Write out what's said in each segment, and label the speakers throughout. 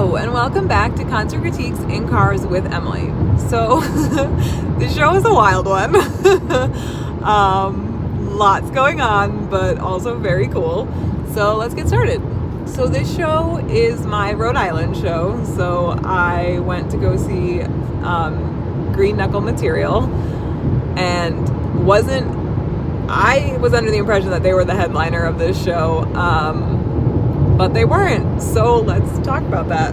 Speaker 1: Hello, and welcome back to Concert Critiques in Cars with Emily. So, this show is a wild one. Lots going on, but also very cool. So, let's get started. So, this show is my Rhode Island show. So, I went to go see Green Knuckle Material, and I was under the impression that they were the headliner of this show. But they weren't, so let's talk about that.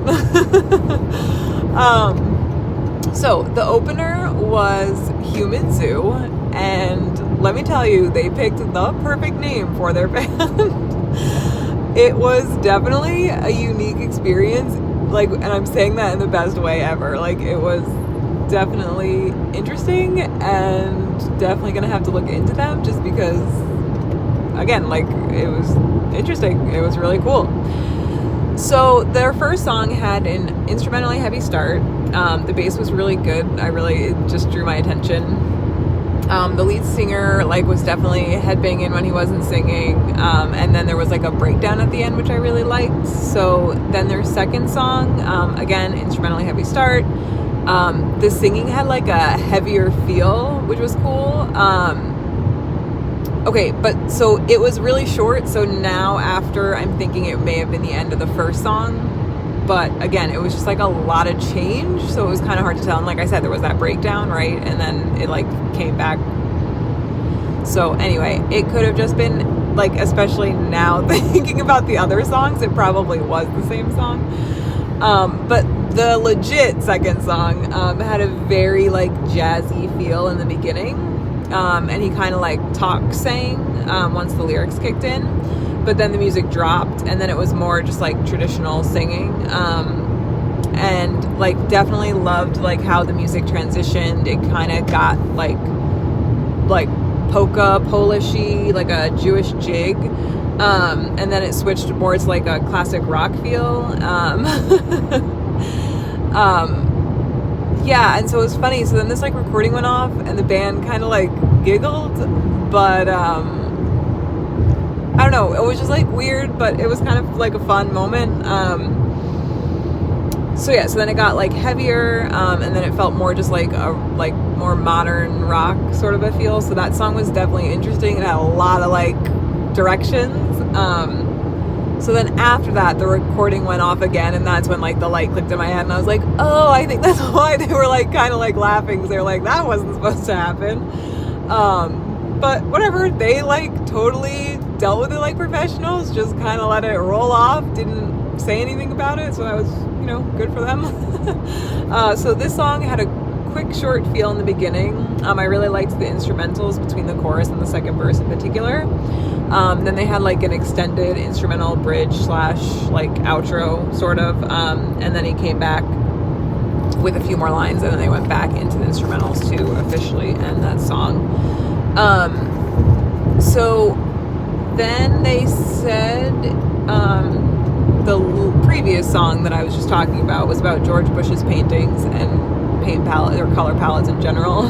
Speaker 1: So the opener was Human Zoo, and let me tell you, they picked the perfect name for their band. It was definitely a unique experience, and I'm saying that in the best way ever. It was definitely interesting, and definitely gonna have to look into them just because, again, it was interesting. It was really cool. So their first song had an instrumentally heavy start. The bass was really good. It just drew my attention. The lead singer was definitely headbanging when he wasn't singing. And then there was a breakdown at the end, which I really liked. So then their second song, again, instrumentally heavy start. The singing had a heavier feel, which was cool. Okay, but so it was really short, so now after I'm thinking it may have been the end of the first song, but again, it was just a lot of change, so it was kind of hard to tell, and like I said, there was that breakdown, right, and then it came back. So anyway, it could have just been, especially now thinking about the other songs, it probably was the same song, but the legit second song had a very jazzy feel in the beginning. And he kind of sang once the lyrics kicked in, but then the music dropped, and then it was more just traditional singing, and definitely loved how the music transitioned. It kind of got polka, Polishy, a Jewish jig, and then it switched more to a classic rock feel. Yeah, and so it was funny. So then this recording went off, and the band kind of giggled, but I don't know. It was just weird, but it was kind of a fun moment. So yeah, so then it got heavier, and then it felt more just a more modern rock sort of a feel. So that song was definitely interesting. It had a lot of directions. So then after that, the recording went off again, and that's when the light clicked in my head, and I was like, oh, I think that's why they were kind of laughing, because they were that wasn't supposed to happen. But whatever, they totally dealt with it professionals, just kind of let it roll off, didn't say anything about it, so that was, good for them. So this song had a quick, short feel in the beginning. I really liked the instrumentals between the chorus and the second verse in particular. Then they had an extended instrumental bridge / outro sort of, and then he came back with a few more lines, and then they went back into the instrumentals to officially end that song. So then they said the previous song that I was just talking about was about George Bush's paintings and paint palette or color palettes in general.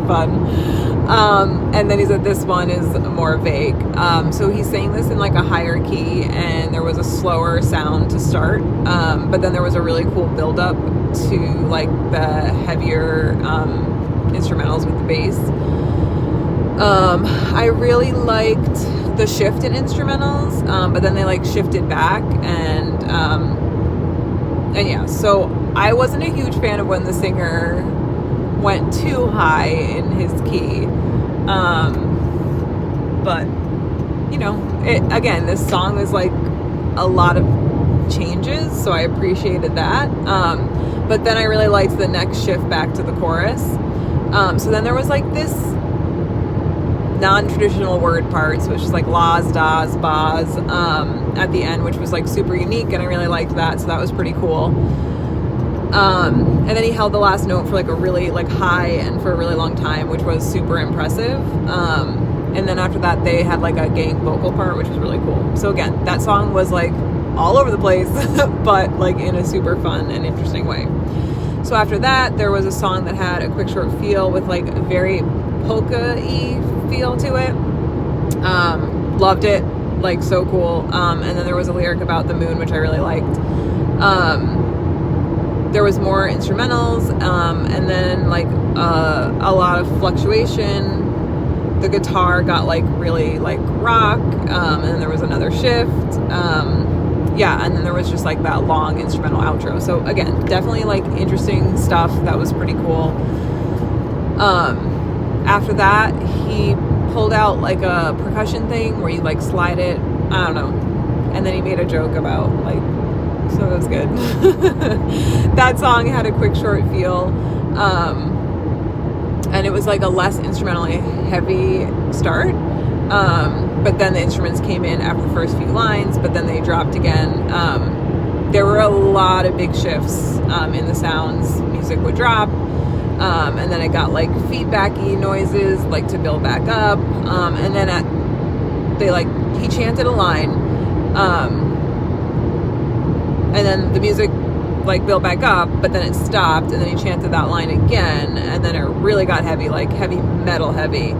Speaker 1: Fun. And then he said this one is more vague. So he's saying this in a higher key, and there was a slower sound to start, but then there was a really cool build up to the heavier instrumentals with the bass. I really liked the shift in instrumentals, but then they shifted back, and yeah, so I wasn't a huge fan of when the singer went too high in his key, but again, this song is a lot of changes, so I appreciated that, but then I really liked the next shift back to the chorus. So then there was this non-traditional word part, so it's just las, das, bas, at the end, which was super unique, and I really liked that, so that was pretty cool. And then he held the last note for a really high and for a really long time, which was super impressive. And then after that, they had a gang vocal part, which was really cool. So again, that song was all over the place, but in a super fun and interesting way. So after that, there was a song that had a quick short feel with a very polka-y feel to it. Loved it. like so cool. And then there was a lyric about the moon, which I really liked. There was more instrumentals, and then like a lot of fluctuation. The guitar got like really like rock, and then there was another shift. Yeah, and then there was just like that long instrumental outro. So again, definitely like interesting stuff. That was pretty cool. After that, he pulled out like a percussion thing where you like slide it. I don't know. And then he made a joke about like, so it was good. That song had a quick, short feel. And it was like a less instrumentally heavy start. But then the instruments came in after the first few lines, but then they dropped again. There were a lot of big shifts in the sounds. Music would drop, and then it got like feedbacky noises, like to build back up. And then he chanted a line, and then the music like built back up, but then it stopped, and then he chanted that line again, and then it really got heavy, like heavy metal heavy.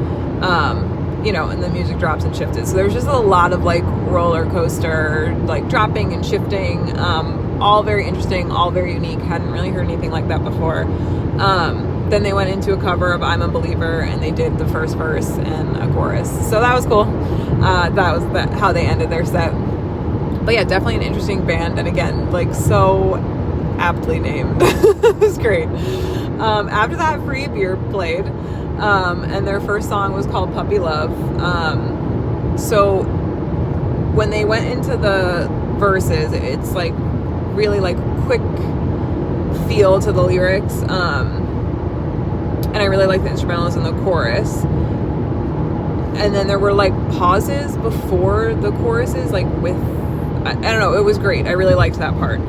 Speaker 1: And the music drops and shifted. So there was just a lot of like roller coaster, like dropping and shifting, all very interesting, all very unique. Hadn't really heard anything like that before. Then they went into a cover of I'm a Believer, and they did the first verse and a chorus. So that was cool. That was how they ended their set. But yeah, definitely an interesting band. And again, like so aptly named. It was great. After that, Free Beer played. And their first song was called Puppy Love. So when they went into the verses, it's like really like quick feel to the lyrics. And I really like the instrumentals in the chorus. And then there were like pauses before the choruses, like with, I don't know, it was great. I really liked that part.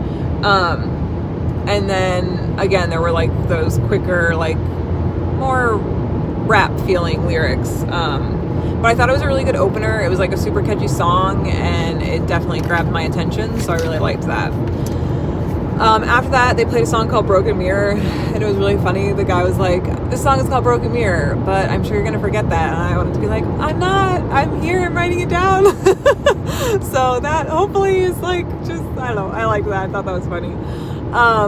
Speaker 1: And then again, there were like those quicker, like more rap feeling lyrics. But I thought it was a really good opener. It was like a super catchy song, and it definitely grabbed my attention, so I really liked that. After that, they played a song called Broken Mirror, and it was really funny. The guy was like, this song is called Broken Mirror, but I'm sure you're gonna forget that. And I wanted to be like, I'm not, I'm here, I'm writing it down. So that hopefully is like, just, I don't know, I liked that. I thought that was funny.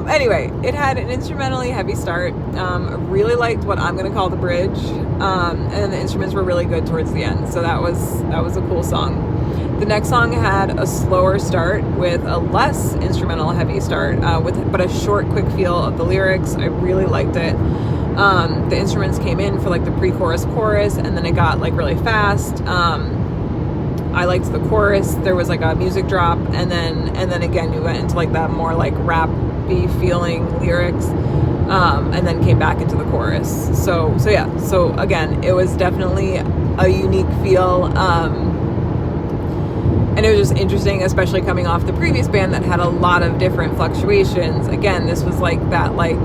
Speaker 1: Anyway, it had an instrumentally heavy start. I really liked what I'm going to call the bridge. And then the instruments were really good towards the end. So that was a cool song. The next song had a slower start with a less instrumental heavy start, but a short, quick feel of the lyrics. I really liked it. The instruments came in for like the pre-chorus, chorus, and then it got like really fast. I liked the chorus. There was like a music drop, and then again you went into like that more like rap-y feeling lyrics, and then came back into the chorus. So yeah. So again, it was definitely a unique feel, and it was just interesting, especially coming off the previous band that had a lot of different fluctuations. Again, this was like that like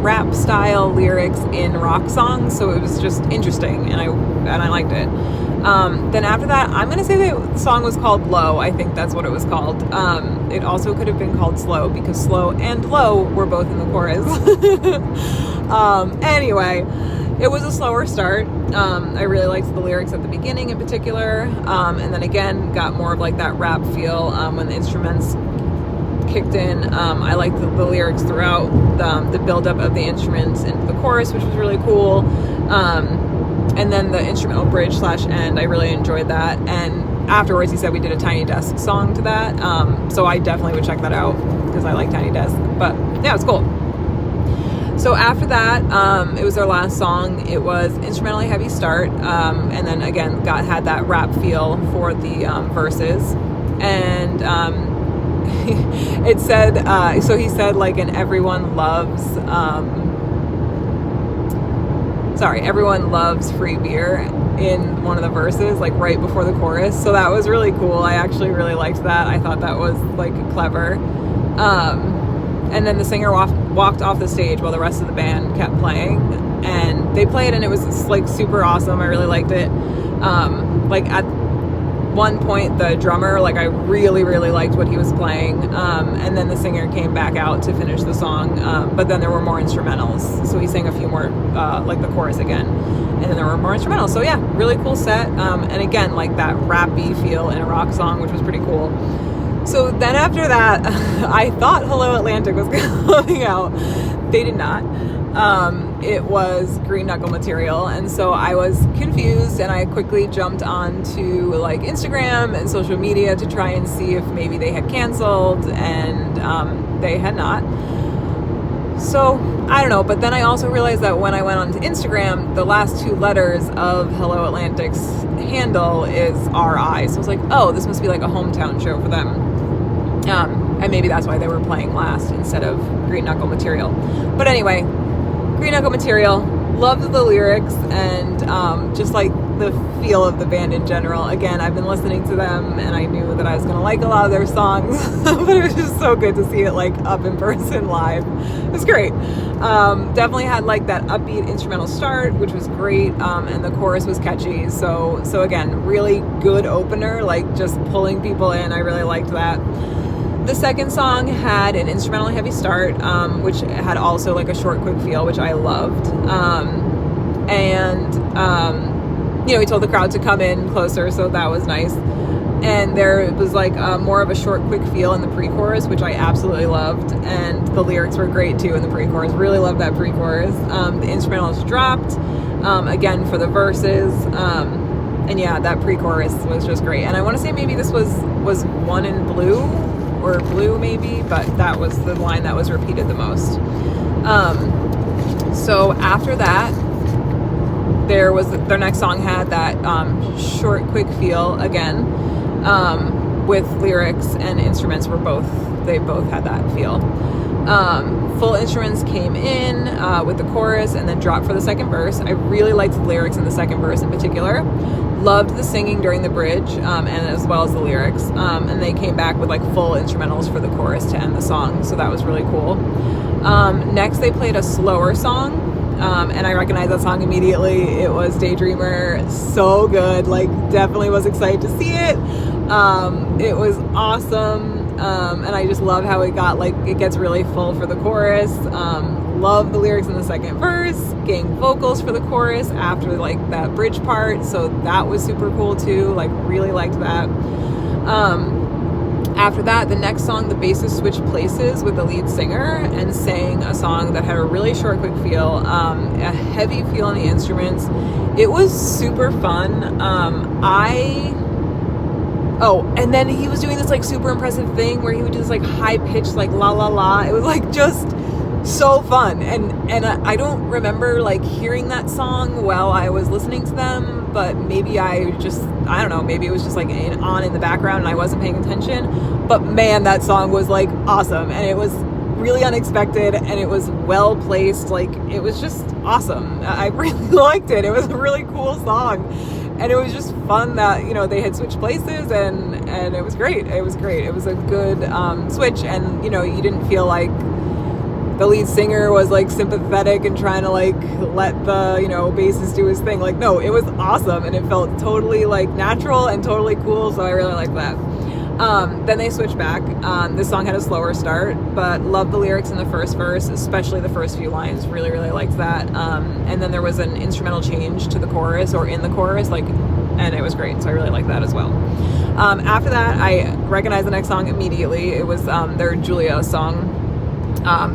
Speaker 1: rap style lyrics in rock songs, so it was just interesting, and I liked it. Then after that, I'm gonna say the song was called Low. I think that's what it was called. It also could have been called Slow, because Slow and Low were both in the chorus. Anyway, it was a slower start. I really liked the lyrics at the beginning in particular, and then again got more of like that rap feel when the instruments kicked in. I liked the lyrics throughout, the buildup of the instruments into the chorus, which was really cool. And then the instrumental bridge / end, I really enjoyed that. And afterwards, he said we did a Tiny Desk song to that. So I definitely would check that out, because I like Tiny Desk. But yeah, it's cool. So after that, it was their last song. It was instrumentally heavy start, and then again had that rap feel for the verses. And it said, so he said like, and everyone loves free beer in one of the verses, like right before the chorus. So that was really cool. I actually really liked that. I thought that was like clever. And then the singer walked off the stage while the rest of the band kept playing, and they played, and it was like super awesome. I really liked it. one point, the drummer, like, I really, really liked what he was playing. And then the singer came back out to finish the song. But then there were more instrumentals. So he sang a few more, like the chorus again. And then there were more instrumentals. So yeah, really cool set. And again, like that rappy feel in a rock song, which was pretty cool. So then after that, I thought Hello Atlantic was coming out. They did not. It was Green Knuckle material, and so I was confused, and I quickly jumped onto like Instagram and social media to try and see if maybe they had canceled, and they had not. So I don't know, but then I also realized that when I went onto Instagram, the last two letters of Hello Atlantic's handle is RI, so I was like, oh, this must be like a hometown show for them. And maybe that's why they were playing last instead of Green Knuckle material. But anyway, Green Knuckle material, loved the lyrics and just like the feel of the band in general. Again, I've been listening to them and I knew that I was going to like a lot of their songs, but it was just so good to see it like up in person live. It was great. Definitely had like that upbeat instrumental start, which was great, and the chorus was catchy. So again, really good opener, like just pulling people in. I really liked that. The second song had an instrumental heavy start, which had also like a short, quick feel, which I loved. He told the crowd to come in closer, so that was nice. And there was like more of a short, quick feel in the pre-chorus, which I absolutely loved. And the lyrics were great too in the pre-chorus. Really loved that pre-chorus. The instrumentals dropped, again for the verses. And yeah, that pre-chorus was just great. And I want to say maybe this was One in Blue, or Blue maybe, but that was the line that was repeated the most. So after that, their next song had that short, quick feel again, with lyrics and instruments they both had that feel. Full instruments came in with the chorus and then dropped for the second verse. I really liked the lyrics in the second verse in particular. Loved the singing during the bridge, and as well as the lyrics. And they came back with like full instrumentals for the chorus to end the song, so that was really cool. Next, they played a slower song, and I recognized that song immediately. It was Daydreamer. So good. Like, definitely was excited to see it. It was awesome. And I just love how it gets really full for the chorus. Love the lyrics in the second verse, getting vocals for the chorus after like that bridge part, so that was super cool too. Like, really liked that. After that, the next song, the bassist switched places with the lead singer and sang a song that had a really short, quick feel, a heavy feel on the instruments. It was super fun. And then he was doing this like super impressive thing where he would do this like high pitched like la la la. It was like just so fun, and I don't remember like hearing that song while I was listening to them, but maybe I don't know, maybe it was just like on in the background and I wasn't paying attention. But man, that song was like awesome, and it was really unexpected, and it was well placed. Like, it was just awesome. I really liked it. It was a really cool song, and it was just fun that they had switched places, and it was great. It was great. It was a good switch, and you didn't feel like the lead singer was like sympathetic and trying to like let the bassist do his thing. Like, no, it was awesome, and it felt totally like natural and totally cool, so I really liked that. Then they switched back. This song had a slower start, but loved the lyrics in the first verse, especially the first few lines. Really, really liked that. And then there was an instrumental change to the chorus, or in the chorus, and it was great, so I really liked that as well. After that, I recognized the next song immediately. It was their Julia song.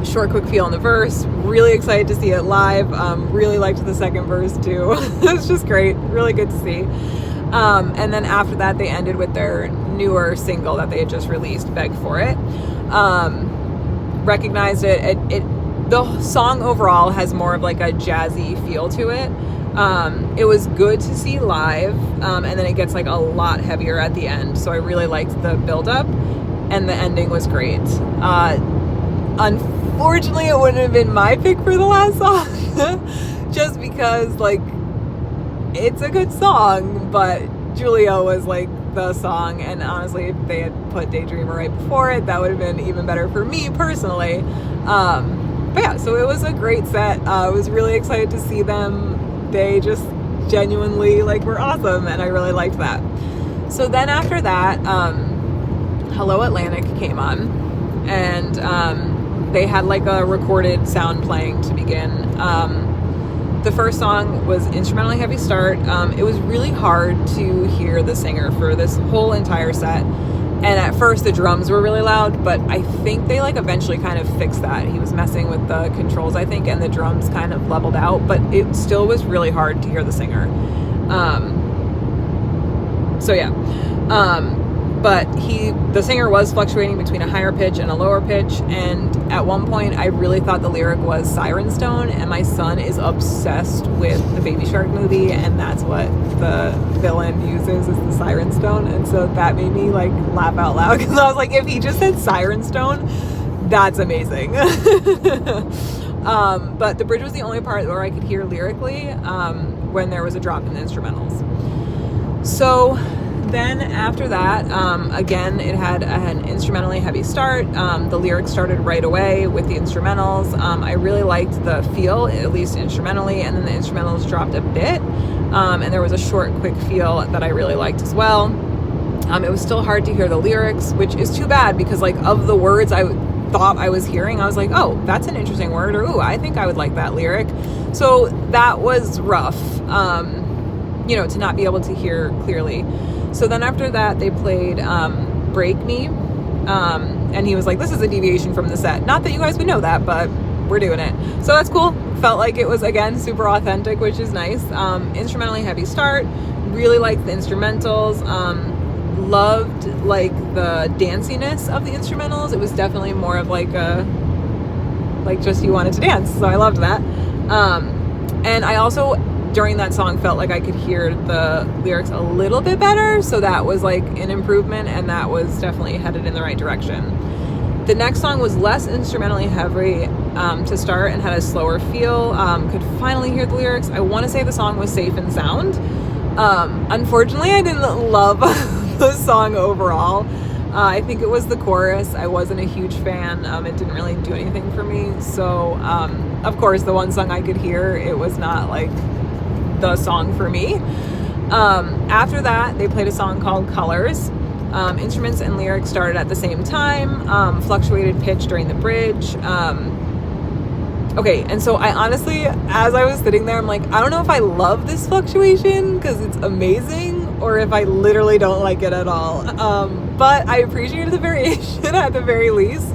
Speaker 1: Short, quick feel in the verse. Really excited to see it live. Really liked the second verse too. It was just great. Really good to see. And then after that, they ended with their newer single that they had just released, Beg For It. Recognized it. The song overall has more of like a jazzy feel to it. It was good to see live, and then it gets like a lot heavier at the end. So I really liked the build up, and the ending was great. Unfortunately, it wouldn't have been my pick for the last song, just because like it's a good song, but Julia was like the song, and honestly, if they had put Daydreamer right before it, that would have been even better for me personally. But yeah, so it was a great set. I was really excited to see them. They just genuinely like were awesome, and I really liked that. So then after that, Hello Atlantic came on, and they had like a recorded sound playing to begin. The first song was instrumentally heavy start. It was really hard to hear the singer for this whole entire set. And at first the drums were really loud, but I think they like eventually kind of fixed that. He was messing with the controls, I think, and the drums kind of leveled out, but it still was really hard to hear the singer. So yeah. But the singer was fluctuating between a higher pitch and a lower pitch, and at one point I really thought the lyric was Siren Stone, and my son is obsessed with the Baby Shark movie, and that's what the villain uses, is the Siren Stone, and so that made me like laugh out loud, because I was like, if he just said Siren Stone, that's amazing. But the bridge was the only part where I could hear lyrically when there was a drop in the instrumentals. So then after that, again, it had an instrumentally heavy start. The lyrics started right away with the instrumentals. I really liked the feel, at least instrumentally, and then the instrumentals dropped a bit. And there was a short, quick feel that I really liked as well. It was still hard to hear the lyrics, which is too bad, because like of the words I thought I was hearing, I was like, oh, that's an interesting word, or ooh, I think I would like that lyric. So that was rough, to not be able to hear clearly. So then after that, they played Break Me, and he was like, this is a deviation from the set. Not that you guys would know that, but we're doing it. So that's cool. Felt like it was, again, super authentic, which is nice. Instrumentally heavy start. Really liked the instrumentals. Loved like the danciness of the instrumentals. It was definitely more of like just you wanted to dance. So I loved that. And I also, during that song, felt like I could hear the lyrics a little bit better, so that was like an improvement, and that was definitely headed in the right direction. The next song was less instrumentally heavy to start and had a slower feel. Could finally hear the lyrics. I want to say the song was Safe and Sound. Unfortunately, I didn't love the song overall. I think it was the chorus. I wasn't a huge fan. It didn't really do anything for me. So, of course, the one song I could hear, it was not like the song for me. After that, they played a song called Colors. Instruments and lyrics started at the same time, fluctuated pitch during the bridge. Okay, and so I honestly, as I was sitting there, I'm like, I don't know if I love this fluctuation because it's amazing, or if I literally don't like it at all. But I appreciated the variation at the very least,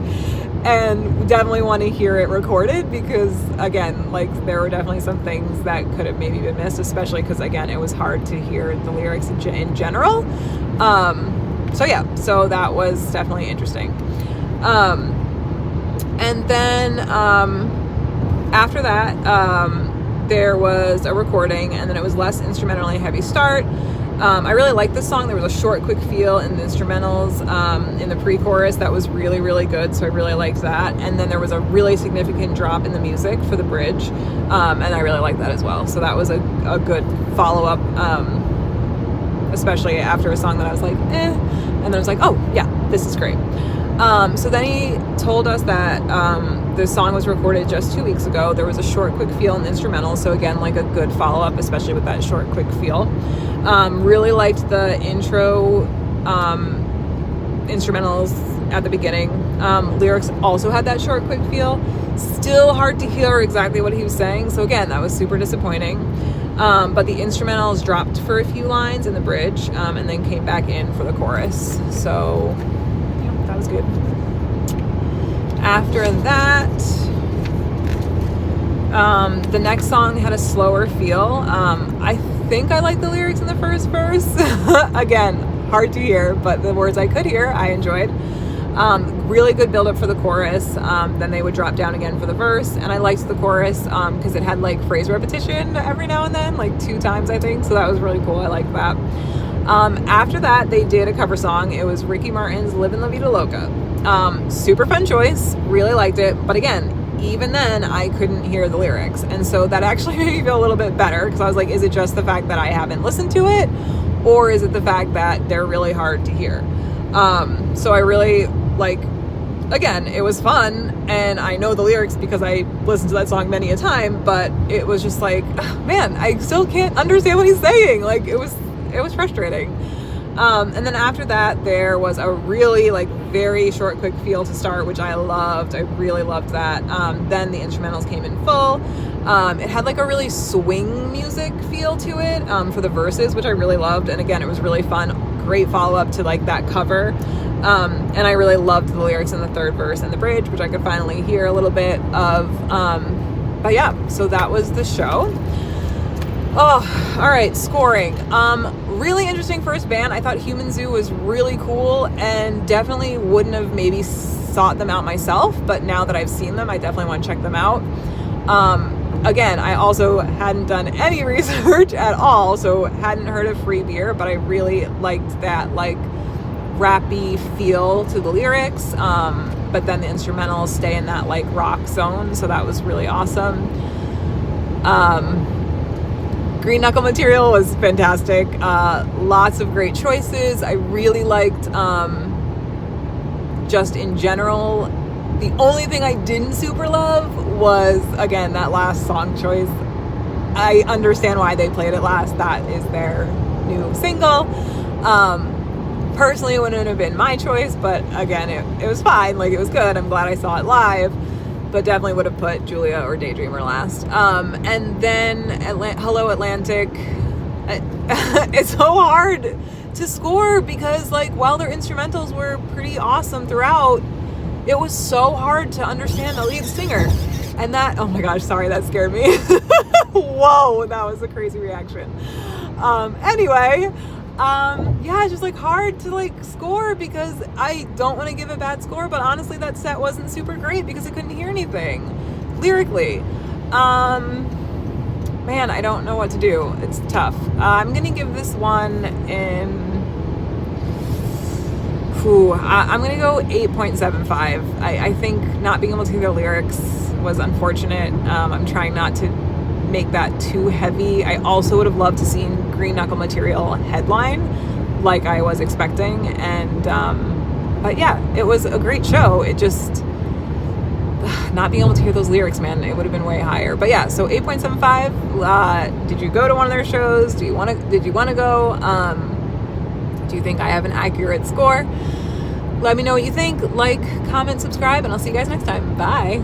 Speaker 1: and definitely want to hear it recorded, because again, like, there were definitely some things that could have maybe been missed, especially because again, it was hard to hear the lyrics in general. So yeah, so that was definitely interesting. And then after that, there was a recording, and then it was less instrumentally heavy start. I really liked this song. There was a short, quick feel in the instrumentals, in the pre-chorus that was really, really good, so I really liked that. And then there was a really significant drop in the music for the bridge, and I really liked that as well. So that was a good follow-up, especially after a song that I was like, eh, and then I was like, oh, yeah, this is great. So then he told us that the song was recorded just 2 weeks ago. There was a short, quick feel in the instrumental, so again, like a good follow-up, especially with that short, quick feel. Really liked the intro instrumentals at the beginning. Lyrics also had that short, quick feel. Still hard to hear exactly what he was saying, so again, that was super disappointing. But the instrumentals dropped for a few lines in the bridge, and then came back in for the chorus. So yeah, that was good. After that, the next song had a slower feel. I think I liked the lyrics in the first verse. Again, hard to hear, but the words I could hear, I enjoyed. Really good build up for the chorus. Then they would drop down again for the verse, and I liked the chorus because it had like phrase repetition every now and then, like 2 times I think, so that was really cool. I liked that. After that, they did a cover song. It was Ricky Martin's Livin' La Vida Loca. Super fun choice, really liked it, but again, even then I couldn't hear the lyrics, and so that actually made me feel a little bit better, because I was like, is it just the fact that I haven't listened to it, or is it the fact that they're really hard to hear? So I really, like, again, it was fun, and I know the lyrics because I listened to that song many a time, but it was just like, man, I still can't understand what he's saying. Like, it was frustrating. And then after that, there was a really like very short, quick feel to start, which I loved. I really loved that. Then the instrumentals came in full. It had like a really swing music feel to it for the verses, which I really loved. And again, it was really fun. Great follow-up to like that cover. And I really loved the lyrics in the third verse and the bridge, which I could finally hear a little bit of. But yeah, so that was the show. Oh, all right, scoring. Really interesting first band. I thought Human Zoo was really cool and definitely wouldn't have maybe sought them out myself, but now that I've seen them, I definitely want to check them out. Again, I also hadn't done any research at all, so hadn't heard of Free Beer, but I really liked that like rappy feel to the lyrics. But then the instrumentals stay in that like rock zone, so that was really awesome. Green Knuckle material was fantastic. Lots of great choices. I really liked, just in general, the only thing I didn't super love was, again, that last song choice. I understand why they played it last. That is their new single. Personally, it wouldn't have been my choice, but again, it was fine. Like, it was good. I'm glad I saw it live. But definitely would have put Julia or Daydreamer last. And then Hello Atlantic. It's so hard to score because like while their instrumentals were pretty awesome throughout, it was so hard to understand the lead singer. And that, oh my gosh, sorry, that scared me. Whoa, that was a crazy reaction. Anyway, yeah, it's just like hard to like score because I don't want to give a bad score, but honestly that set wasn't super great because I couldn't hear anything lyrically. Man, I don't know what to do. It's tough. I'm gonna give this one I'm gonna go 8.75. I think not being able to hear the lyrics was unfortunate. I'm trying not to make that too heavy. I also would have loved to see Green Knuckle material headline like I was expecting, and but yeah, it was a great show. It just not being able to hear those lyrics, man, it would have been way higher. But yeah, so 8.75. Did you go to one of their shows? Did you want to go? Do you think I have an accurate score? Let me know what you think. Like, comment, subscribe, and I'll see you guys next time. Bye.